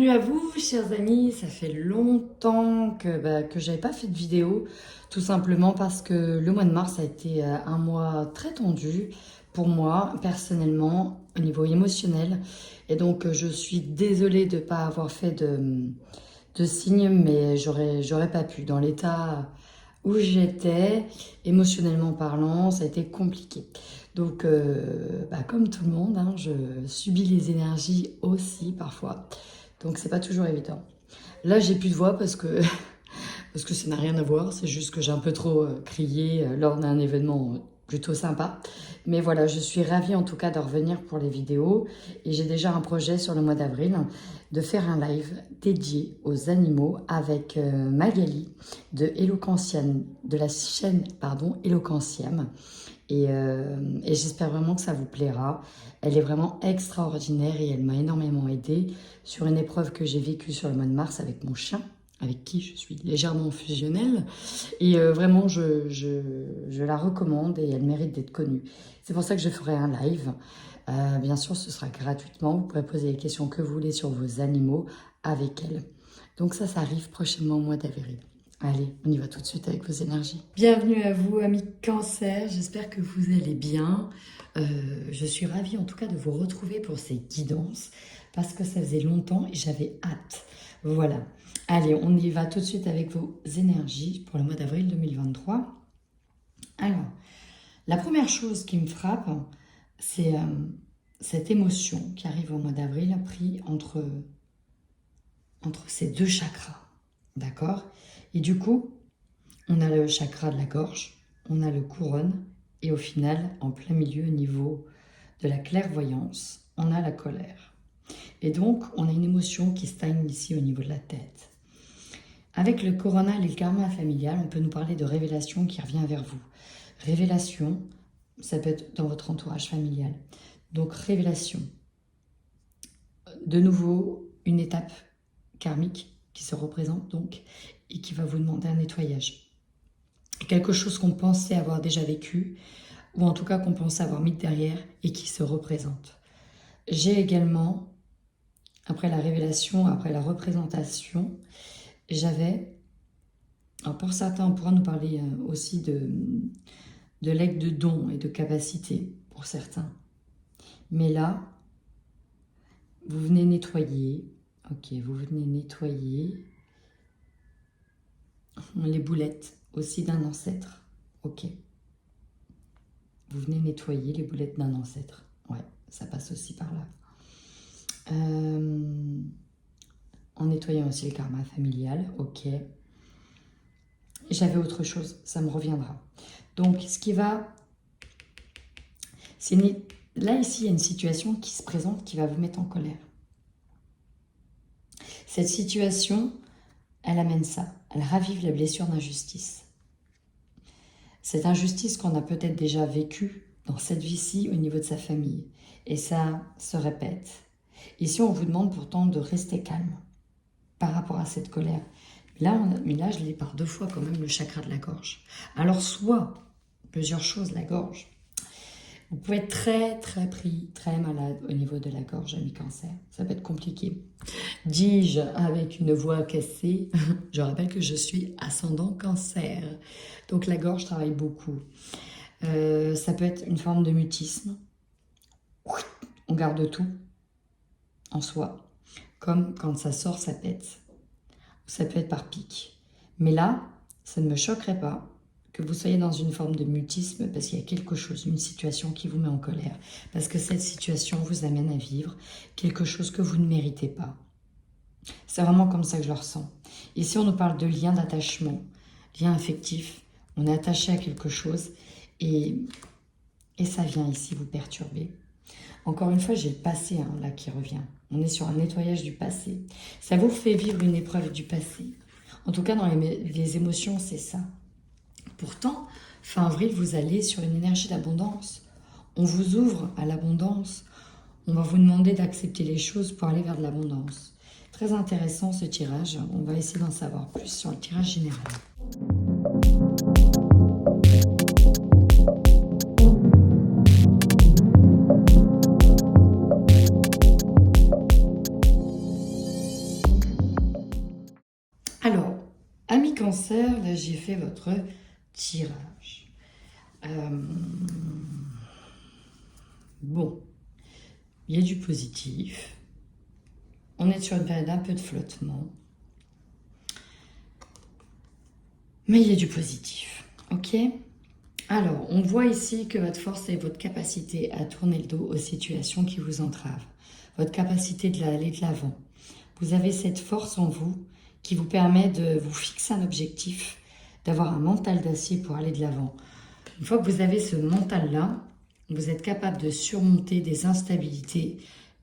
Bienvenue à vous, chers amis. Ça fait longtemps que j'avais pas fait de vidéo, tout simplement parce que le mois de mars a été un mois très tendu pour moi, personnellement, au niveau émotionnel. Et donc, je suis désolée de ne pas avoir fait de signes, mais j'aurais pas pu. Dans l'état où j'étais, émotionnellement parlant, ça a été compliqué. Donc, comme tout le monde, hein, je subis les énergies aussi parfois. Donc, c'est pas toujours évident. Là, j'ai plus de voix parce que ça n'a rien à voir. C'est juste que j'ai un peu trop crié lors d'un événement plutôt sympa. Mais voilà, je suis ravie en tout cas de revenir pour les vidéos. Et j'ai déjà un projet sur le mois d'avril de faire un live dédié aux animaux avec Magali de Eloquentiam, de la chaîne Eloquentiam. Et j'espère vraiment que ça vous plaira. Elle est vraiment extraordinaire et elle m'a énormément aidée sur une épreuve que j'ai vécue sur le mois de mars avec mon chien, avec qui je suis légèrement fusionnelle. Et vraiment, je la recommande et elle mérite d'être connue. C'est pour ça que je ferai un live. Bien sûr, ce sera gratuitement. Vous pourrez poser les questions que vous voulez sur vos animaux avec elle. Donc ça arrive prochainement au mois d'avril. Allez, on y va tout de suite avec vos énergies. Bienvenue à vous, amis Cancer. J'espère que vous allez bien. Je suis ravie en tout cas de vous retrouver pour ces guidances parce que ça faisait longtemps et j'avais hâte. Voilà. Allez, on y va tout de suite avec vos énergies pour le mois d'avril 2023. Alors, la première chose qui me frappe, c'est cette émotion qui arrive au mois d'avril pris entre ces deux chakras. D'accord? Et du coup, on a le chakra de la gorge, on a le couronne, et au final, en plein milieu, au niveau de la clairvoyance, on a la colère. Et donc, on a une émotion qui stagne ici au niveau de la tête. Avec le coronal et le karma familial, on peut nous parler de révélation qui revient vers vous. Révélation, ça peut être dans votre entourage familial. Donc, révélation. De nouveau, une étape karmique qui se représente donc et qui va vous demander un nettoyage. Quelque chose qu'on pensait avoir déjà vécu ou en tout cas qu'on pensait avoir mis derrière et qui se représente. J'ai également, après la révélation, après la représentation, alors pour certains on pourra nous parler aussi de legs de dons et de capacités pour certains. Mais là, vous venez nettoyer, ok, vous venez nettoyer les boulettes aussi d'un ancêtre. Ok. Vous venez nettoyer les boulettes d'un ancêtre. Ouais, ça passe aussi par là. En nettoyant aussi le karma familial. Ok. J'avais autre chose, ça me reviendra. Donc, ce qui va... Là, ici, il y a une situation qui se présente qui va vous mettre en colère. Cette situation, elle amène ça. Elle ravive la blessure d'injustice. Cette injustice qu'on a peut-être déjà vécue dans cette vie-ci au niveau de sa famille. Et ça se répète. Ici, on vous demande pourtant de rester calme par rapport à cette colère. Mais là, je l'ai par deux fois quand même le chakra de la gorge. Alors, soit plusieurs choses, la gorge. Vous pouvez être très, très pris, très malade au niveau de la gorge, amis Cancer. Ça peut être compliqué. Dis-je avec une voix cassée, je rappelle que je suis ascendant Cancer. Donc la gorge travaille beaucoup. Ça peut être une forme de mutisme. On garde tout en soi. Comme quand ça sort, ça pète. Ça peut être par pic. Mais là, ça ne me choquerait pas que vous soyez dans une forme de mutisme parce qu'il y a quelque chose, une situation qui vous met en colère. Parce que cette situation vous amène à vivre quelque chose que vous ne méritez pas. C'est vraiment comme ça que je le ressens. Ici, on nous parle de lien d'attachement, lien affectif. On est attaché à quelque chose et ça vient ici vous perturber. Encore une fois, j'ai le passé là qui revient. On est sur un nettoyage du passé. Ça vous fait vivre une épreuve du passé. En tout cas, dans les émotions, c'est ça. Pourtant, fin avril, vous allez sur une énergie d'abondance. On vous ouvre à l'abondance. On va vous demander d'accepter les choses pour aller vers de l'abondance. Très intéressant ce tirage. On va essayer d'en savoir plus sur le tirage général. Ami Cancer, là j'ai fait votre tirage. Bon, il y a du positif. On est sur une période un peu de flottement. Mais il y a du positif, ok? Alors, on voit ici que votre force est votre capacité à tourner le dos aux situations qui vous entravent. Votre capacité d'aller de l'avant. Vous avez cette force en vous qui vous permet de vous fixer un objectif, d'avoir un mental d'acier pour aller de l'avant. Une fois que vous avez ce mental-là, vous êtes capable de surmonter des instabilités,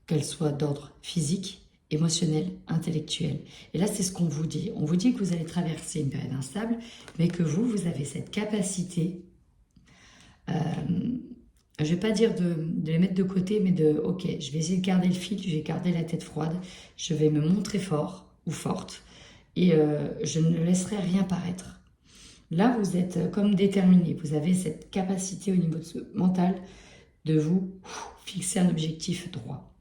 qu'elles soient d'ordre physique, émotionnel, intellectuel. Et là, c'est ce qu'on vous dit. On vous dit que vous allez traverser une période instable, mais que vous avez cette capacité, je ne vais pas dire de les mettre de côté, mais ok, je vais essayer de garder le fil, je vais garder la tête froide, je vais me montrer fort ou forte, et je ne laisserai rien paraître. Là, vous êtes comme déterminé, vous avez cette capacité au niveau mental de vous fixer un objectif droit.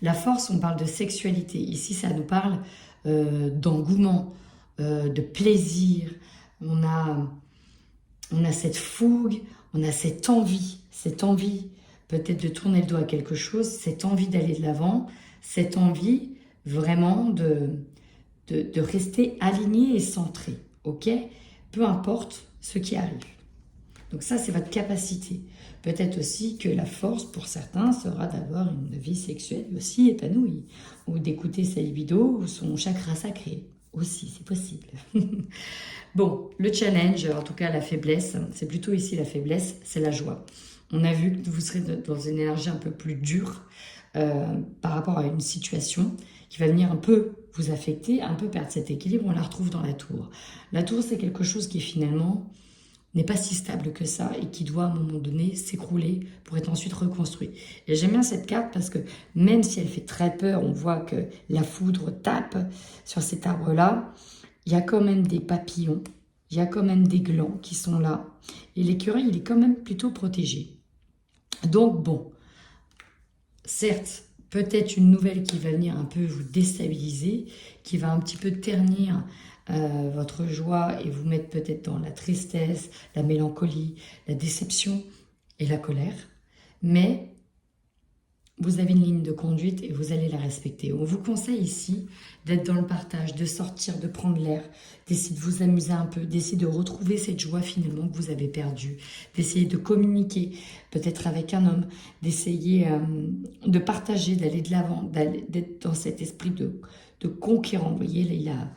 La force, on parle de sexualité. Ici, ça nous parle d'engouement, de plaisir. On a cette fougue, on a cette envie peut-être de tourner le dos à quelque chose, cette envie d'aller de l'avant, cette envie vraiment de rester aligné et centré, ok? Peu importe ce qui arrive. Donc ça, c'est votre capacité. Peut-être aussi que la force, pour certains, sera d'avoir une vie sexuelle aussi épanouie, ou d'écouter sa libido ou son chakra sacré. Aussi, c'est possible. Bon, le challenge, en tout cas la faiblesse, c'est plutôt ici la faiblesse, c'est la joie. On a vu que vous serez dans une énergie un peu plus dure par rapport à une situation qui va venir un peu vous affecter, un peu perdre cet équilibre. On la retrouve dans la tour. La tour, c'est quelque chose qui finalement n'est pas si stable que ça et qui doit à un moment donné s'écrouler pour être ensuite reconstruit. Et j'aime bien cette carte parce que même si elle fait très peur, on voit que la foudre tape sur cet arbre-là, il y a quand même des papillons, il y a quand même des glands qui sont là. Et l'écureuil, il est quand même plutôt protégé. Donc bon, certes, peut-être une nouvelle qui va venir un peu vous déstabiliser, qui va un petit peu ternir votre joie et vous mettre peut-être dans la tristesse, la mélancolie, la déception et la colère. Mais vous avez une ligne de conduite et vous allez la respecter. On vous conseille ici d'être dans le partage, de sortir, de prendre l'air, d'essayer de vous amuser un peu, d'essayer de retrouver cette joie finalement que vous avez perdue, d'essayer de communiquer peut-être avec un homme, d'essayer de partager, d'aller de l'avant, d'être dans cet esprit de conquérant. Vous voyez, là,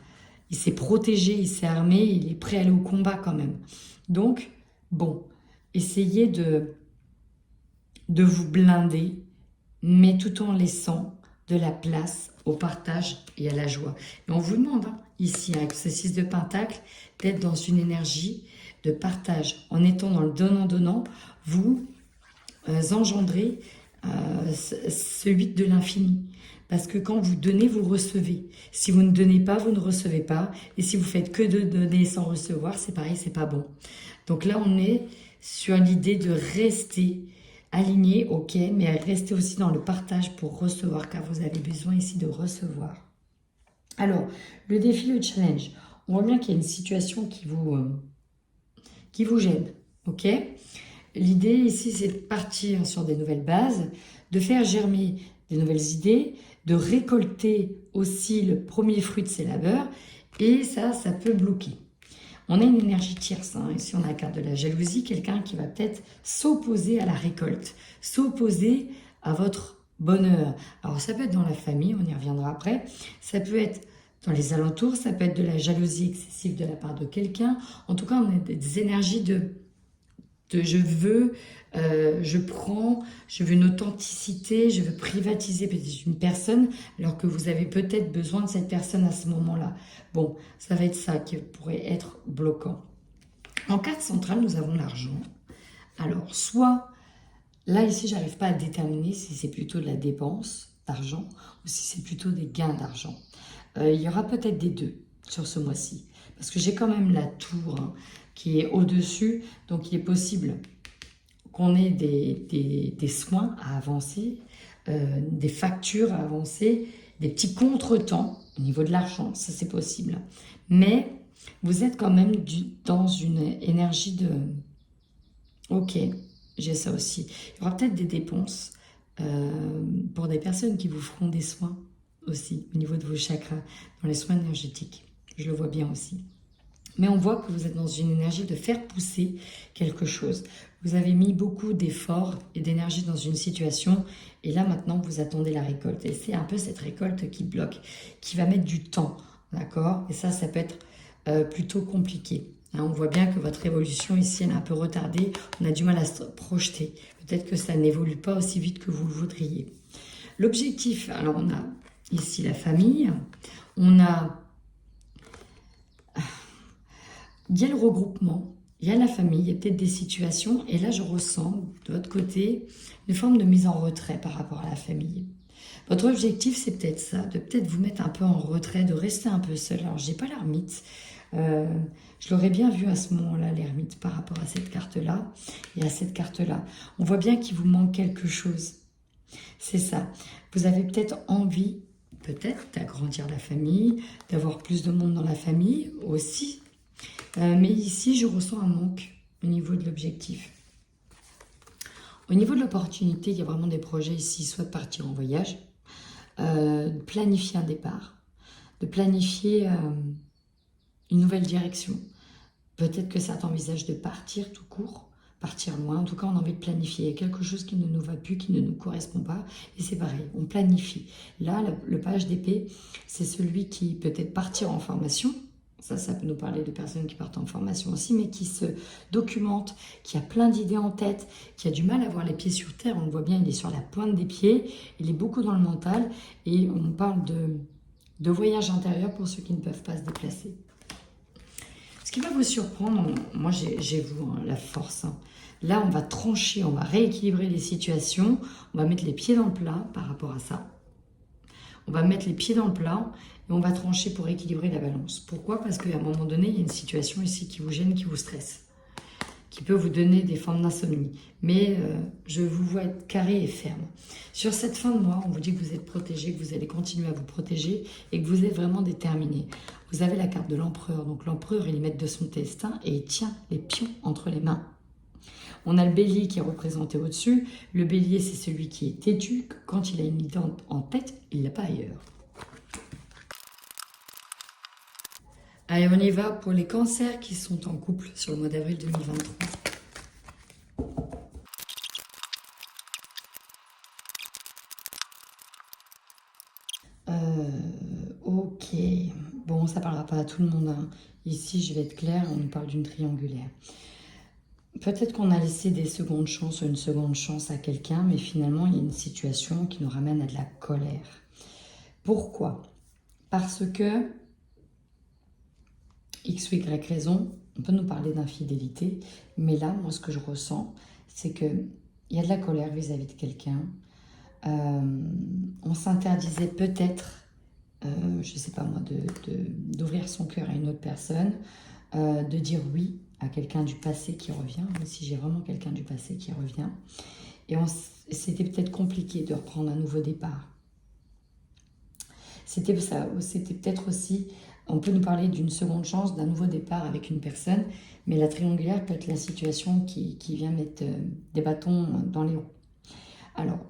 il s'est protégé, il s'est armé, il est prêt à aller au combat quand même. Donc, bon, essayez de vous blinder, mais tout en laissant de la place au partage et à la joie. Et on vous demande, ici, avec ce 6 de Pentacle, d'être dans une énergie de partage. En étant dans le donnant-donnant, vous engendrez ce 8 de l'infini. Parce que quand vous donnez, vous recevez. Si vous ne donnez pas, vous ne recevez pas. Et si vous faites que de donner sans recevoir, c'est pareil, c'est pas bon. Donc là, on est sur l'idée de rester aligné, ok, mais restez aussi dans le partage pour recevoir, car vous avez besoin ici de recevoir. Alors, le défi, le challenge. On voit bien qu'il y a une situation qui vous gêne, ok. L'idée ici, c'est de partir sur des nouvelles bases, de faire germer des nouvelles idées, de récolter aussi le premier fruit de ses labeurs, et ça peut bloquer. On a une énergie tierce, ici on a la carte de la jalousie, quelqu'un qui va peut-être s'opposer à la récolte, s'opposer à votre bonheur. Alors ça peut être dans la famille, on y reviendra après, ça peut être dans les alentours, ça peut être de la jalousie excessive de la part de quelqu'un. En tout cas, on a des énergies de je veux, je prends, je veux une authenticité, je veux privatiser peut-être une personne alors que vous avez peut-être besoin de cette personne à ce moment-là. Bon, ça va être ça qui pourrait être bloquant. En carte centrale, nous avons l'argent. Alors, soit, là ici, j'arrive pas à déterminer si c'est plutôt de la dépense d'argent ou si c'est plutôt des gains d'argent. Il y aura peut-être des deux sur ce mois-ci. Parce que j'ai quand même la tour qui est au-dessus. Donc, il est possible qu'on ait des soins à avancer, des factures à avancer, des petits contretemps au niveau de l'argent. Ça, c'est possible. Mais Vous êtes quand même dans une énergie de... Ok, j'ai ça aussi. Il y aura peut-être des dépenses pour des personnes qui vous feront des soins aussi, au niveau de vos chakras, dans les soins énergétiques. Je le vois bien aussi. Mais on voit que vous êtes dans une énergie de faire pousser quelque chose. Vous avez mis beaucoup d'efforts et d'énergie dans une situation et là maintenant vous attendez la récolte. Et c'est un peu cette récolte qui bloque, qui va mettre du temps, d'accord? Et ça peut être plutôt compliqué. Hein, on voit bien que votre évolution ici elle est un peu retardée, on a du mal à se projeter. Peut-être que ça n'évolue pas aussi vite que vous le voudriez. L'objectif, alors on a ici la famille, on a... Il y a le regroupement, il y a la famille, il y a peut-être des situations, et là je ressens de votre côté une forme de mise en retrait par rapport à la famille. Votre objectif c'est peut-être ça, de peut-être vous mettre un peu en retrait, de rester un peu seul. Alors j'ai pas l'ermite, je l'aurais bien vu à ce moment-là l'ermite par rapport à cette carte-là et à cette carte-là. On voit bien qu'il vous manque quelque chose, c'est ça. Vous avez peut-être envie, peut-être d'agrandir la famille, d'avoir plus de monde dans la famille aussi. Mais ici, je ressens un manque au niveau de l'objectif. Au niveau de l'opportunité, il y a vraiment des projets ici, soit de partir en voyage, de planifier un départ, de planifier une nouvelle direction. Peut-être que ça t'envisage de partir tout court, partir loin. En tout cas, on a envie de planifier. Il y a quelque chose qui ne nous va plus, qui ne nous correspond pas. Et c'est pareil, on planifie. Là, le page d'épée, c'est celui qui peut-être partir en formation. Ça peut nous parler de personnes qui partent en formation aussi, mais qui se documentent, qui a plein d'idées en tête, qui a du mal à avoir les pieds sur terre. On le voit bien, il est sur la pointe des pieds, il est beaucoup dans le mental. Et on parle de voyage intérieur pour ceux qui ne peuvent pas se déplacer. Ce qui va vous surprendre, moi j'ai vous, hein, la force. Hein. Là, on va trancher, on va rééquilibrer les situations, on va mettre les pieds dans le plat par rapport à ça. On va mettre les pieds dans le plat et on va trancher pour équilibrer la balance. Pourquoi? Parce qu'à un moment donné, il y a une situation ici qui vous gêne, qui vous stresse, qui peut vous donner des formes d'insomnie. Mais je vous vois être carré et ferme. Sur cette fin de mois, on vous dit que vous êtes protégé, que vous allez continuer à vous protéger et que vous êtes vraiment déterminé. Vous avez la carte de l'empereur. Donc l'empereur, il est maître de son destin et il tient les pions entre les mains. On a le bélier qui est représenté au-dessus. Le bélier, c'est celui qui est têtu. Quand il a une idée en tête, il ne l'a pas ailleurs. Allez, on y va pour les cancers qui sont en couple sur le mois d'avril 2023. Ok. Bon, ça ne parlera pas à tout le monde. Hein. Ici, je vais être claire, on nous parle d'une triangulaire. Peut-être qu'on a laissé des secondes chances ou une seconde chance à quelqu'un, mais finalement, il y a une situation qui nous ramène à de la colère. Pourquoi? Parce que, X ou Y raison, on peut nous parler d'infidélité, mais là, moi, ce que je ressens, c'est qu'il y a de la colère vis-à-vis de quelqu'un. On s'interdisait peut-être, je ne sais pas moi, d'ouvrir son cœur à une autre personne, de dire oui à quelqu'un du passé qui revient, moi si j'ai vraiment quelqu'un du passé qui revient, et c'était peut-être compliqué de reprendre un nouveau départ. C'était peut-être aussi, on peut nous parler d'une seconde chance, d'un nouveau départ avec une personne, mais la triangulaire peut être la situation qui vient mettre des bâtons dans les roues. Alors,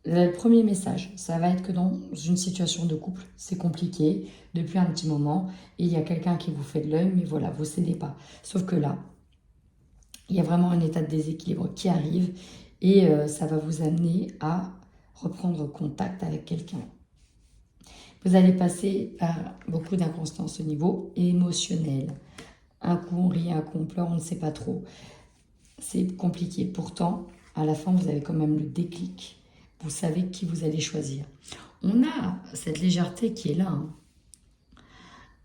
le premier message, ça va être que dans une situation de couple, c'est compliqué depuis un petit moment. Et il y a quelqu'un qui vous fait de l'œil, mais voilà, vous ne cédez pas. Sauf que là, il y a vraiment un état de déséquilibre qui arrive et ça va vous amener à reprendre contact avec quelqu'un. Vous allez passer par beaucoup d'inconstance au niveau émotionnel. Un coup on rit, un coup on pleure, on ne sait pas trop. C'est compliqué. Pourtant, à la fin, vous avez quand même le déclic. Vous savez qui vous allez choisir. On a cette légèreté qui est là. Hein.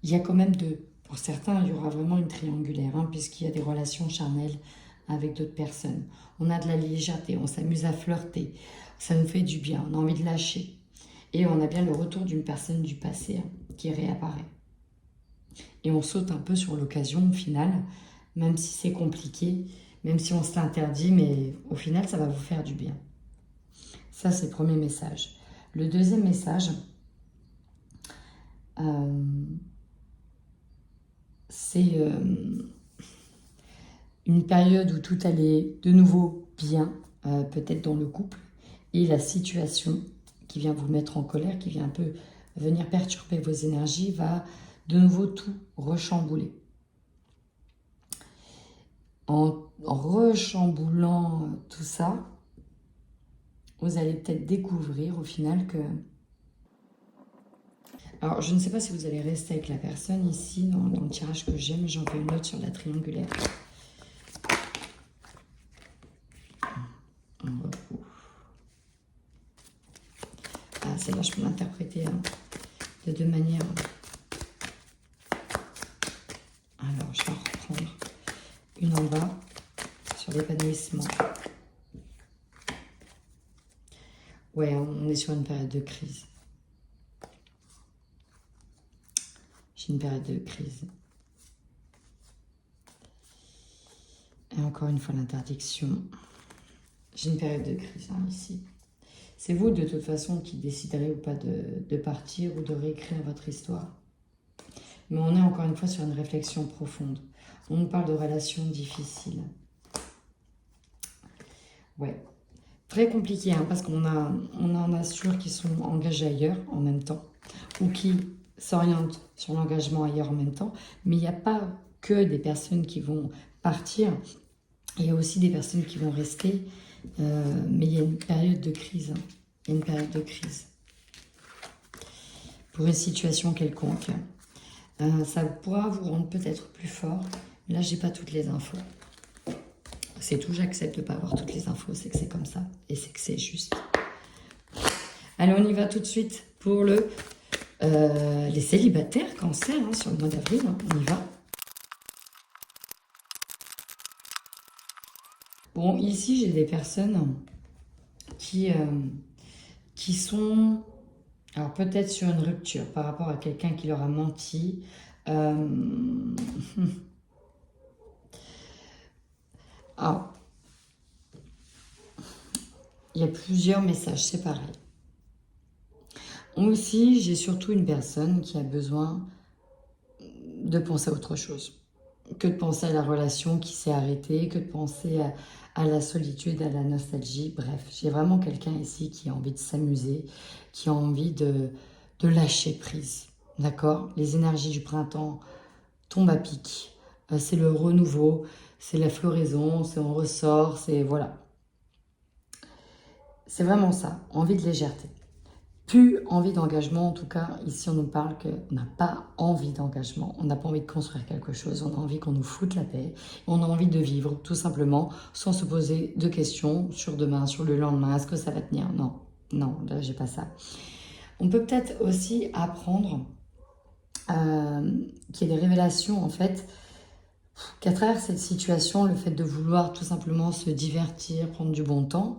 Il y a quand même pour certains, il y aura vraiment une triangulaire, hein, puisqu'il y a des relations charnelles avec d'autres personnes. On a de la légèreté, on s'amuse à flirter. Ça nous fait du bien, on a envie de lâcher. Et on a bien le retour d'une personne du passé hein, qui réapparaît. Et on saute un peu sur l'occasion au final, même si c'est compliqué, même si on se l'interdit, mais au final, ça va vous faire du bien. Ça, c'est le premier message. Le deuxième message, c'est une période où tout allait de nouveau bien, peut-être dans le couple, et la situation qui vient vous mettre en colère, qui vient un peu venir perturber vos énergies, va de nouveau tout rechambouler. En rechamboulant tout ça, vous allez peut-être découvrir au final que... Alors, je ne sais pas si vous allez rester avec la personne ici, dans le tirage que j'ai, mais j'en fais une autre sur la triangulaire. Ah, celle-là, je peux l'interpréter de deux manières. Alors, je vais en reprendre une en bas, sur l'épanouissement. Ouais, on est sur une période de crise. J'ai une période de crise. Et encore une fois, l'interdiction. J'ai une période de crise ici. C'est vous, de toute façon, qui déciderez ou pas de partir ou de réécrire votre histoire. Mais on est encore une fois sur une réflexion profonde. On nous parle de relations difficiles. Ouais. Très compliqué, parce qu'on en a sûr qui sont engagés ailleurs en même temps, ou qui s'orientent sur l'engagement ailleurs en même temps. Mais il n'y a pas que des personnes qui vont partir, il y a aussi des personnes qui vont rester. Mais il y a une période de crise. Il y a une période de crise. Pour une situation quelconque. Ça pourra vous rendre peut-être plus fort. Là, j'ai pas toutes les infos. C'est tout, j'accepte de ne pas avoir toutes les infos. C'est que c'est comme ça. Et c'est que c'est juste. Allez, on y va tout de suite pour les célibataires Cancer, sur le mois d'avril. On y va. Bon, ici, j'ai des personnes qui sont, alors peut-être sur une rupture par rapport à quelqu'un qui leur a menti. Alors, il y a plusieurs messages, c'est pareil. Aussi, j'ai surtout une personne qui a besoin de penser à autre chose que de penser à la relation qui s'est arrêtée, que de penser à la solitude, à la nostalgie. Bref, j'ai vraiment quelqu'un ici qui a envie de s'amuser, qui a envie de lâcher prise. D'accord? Les énergies du printemps tombent à pic. C'est le renouveau, c'est la floraison, c'est on ressort, c'est voilà. C'est vraiment ça, envie de légèreté. Plus envie d'engagement, en tout cas, ici on nous parle qu'on n'a pas envie d'engagement, on n'a pas envie de construire quelque chose, on a envie qu'on nous foute la paix, on a envie de vivre tout simplement sans se poser de questions sur demain, sur le lendemain, est-ce que ça va tenir? Non, non, là j'ai pas ça. On peut peut-être aussi apprendre qu'il y a des révélations en fait, qu'à travers cette situation, le fait de vouloir tout simplement se divertir, prendre du bon temps,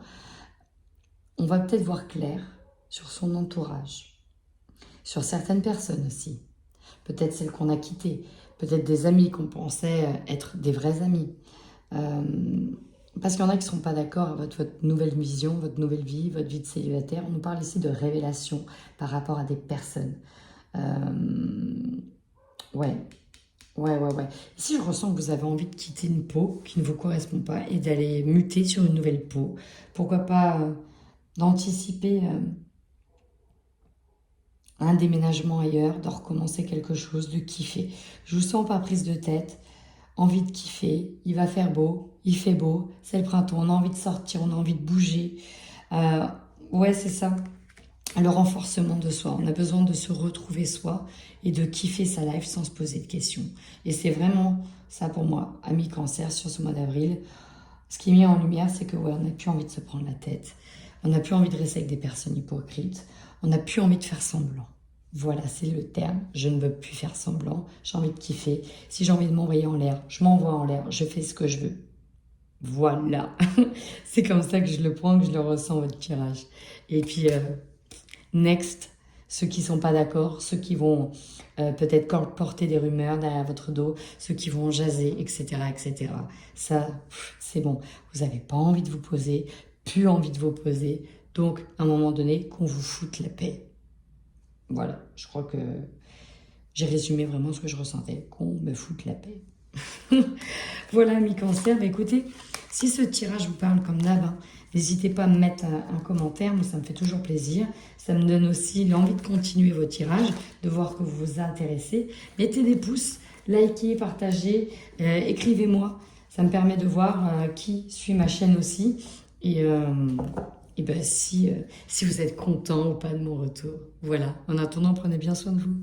on va peut-être voir clair sur son entourage, sur certaines personnes aussi, peut-être celles qu'on a quittées, peut-être des amis qu'on pensait être des vrais amis, parce qu'il y en a qui ne sont pas d'accord avec votre nouvelle vision, votre nouvelle vie, votre vie de célibataire. On nous parle ici de révélation par rapport à des personnes. Ouais. Ici, je ressens que vous avez envie de quitter une peau qui ne vous correspond pas et d'aller muter sur une nouvelle peau. Pourquoi pas d'anticiper un déménagement ailleurs, de recommencer quelque chose, de kiffer. Je vous sens pas prise de tête, envie de kiffer, il va faire beau, il fait beau, c'est le printemps, on a envie de sortir, on a envie de bouger. Ouais, c'est ça, le renforcement de soi. On a besoin de se retrouver soi et de kiffer sa life sans se poser de questions. Et c'est vraiment ça pour moi, ami Cancer, sur ce mois d'avril. Ce qui est mis en lumière, c'est que ouais, on n'a plus envie de se prendre la tête. On n'a plus envie de rester avec des personnes hypocrites. On n'a plus envie de faire semblant. Voilà, c'est le terme. Je ne veux plus faire semblant. J'ai envie de kiffer. Si j'ai envie de m'envoyer en l'air, je m'envoie en l'air. Je fais ce que je veux. Voilà. C'est comme ça que je le prends, que je le ressens, votre tirage. Et puis, next, ceux qui ne sont pas d'accord, ceux qui vont peut-être porter des rumeurs derrière votre dos, ceux qui vont jaser, etc., etc. Ça, c'est bon. Vous n'avez pas envie de vous poser, plus envie de vous poser. Donc, à un moment donné, qu'on vous foute la paix. Voilà, je crois que j'ai résumé vraiment ce que je ressentais, qu'on me foute la paix. Voilà, mes cancers. Bah, écoutez, si ce tirage vous parle comme d'hab, hein, n'hésitez pas à me mettre un commentaire, moi ça me fait toujours plaisir. Ça me donne aussi l'envie de continuer vos tirages, de voir que vous vous intéressez. Mettez des pouces, likez, partagez, écrivez-moi. Ça me permet de voir qui suit ma chaîne aussi. Et ben si vous êtes content ou pas de mon retour. Voilà, en attendant, prenez bien soin de vous.